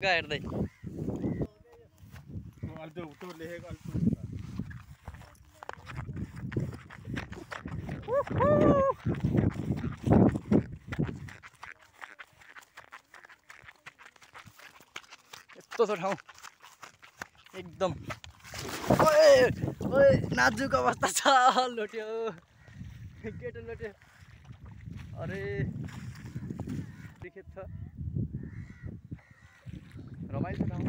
हेर्दै यस्तो छ ठाउँ एकदम नाजुक अवस्था छ। लोट्यो केटो लोट्यो। अरे देखेछ रमाइलो ठाउँ।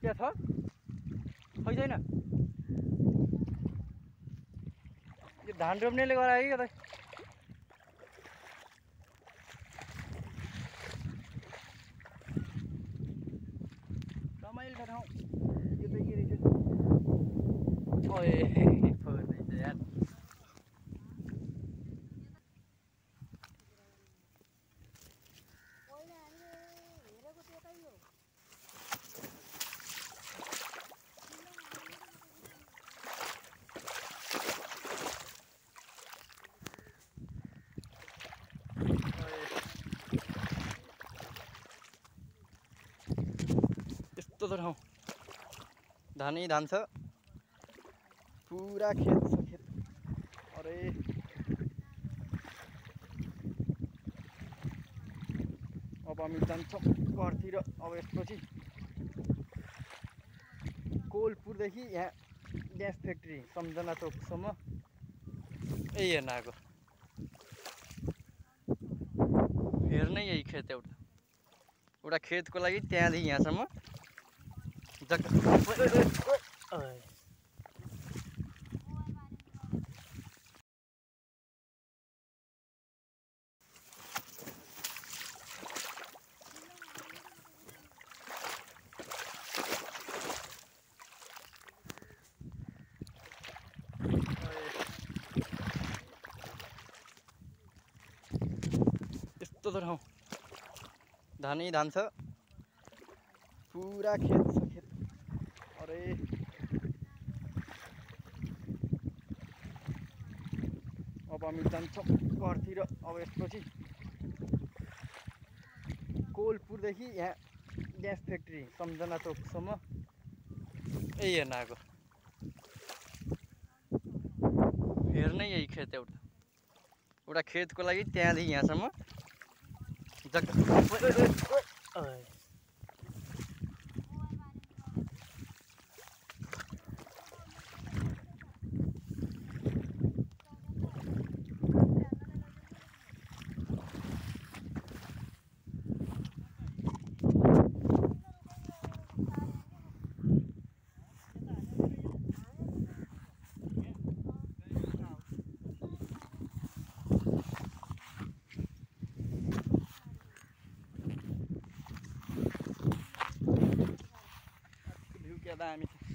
क्या छ खै छैन यो धान रोप्नेले गरायो कि कतै। रमाइलो छ ठाउँ यो चाहिँ के रहेछ ओए फोर्दैछ यार। यस्तो छ ठाउँ धानै धान छ पुरा खेत छ खेत। अरे अब हामी जान्छौँ घरतिर। अब यसपछि कोलपुरदेखि यहाँ ग्यास फ्याक्ट्री सम्झना चोकसम्म यही हेर्न आएको। हेर्नै यही खेत एउटा खेतको लागि त्यहाँदेखि यहाँसम्म जग्गा। यस्तो छ ठाउँ धानै धान छ पुरा खेत छ खेत। अरे अब हामी जान्छौँ घरतिर। अब यसपछि कोलपुरदेखि यहाँ ग्यास फ्याक्ट्री सम्झना चोकसम्म यही हेर्न आएको। हेर्नै यही खेत एउटा खेतको लागि त्यहाँदेखि यहाँसम्म जग्गा। क्या दामी छ।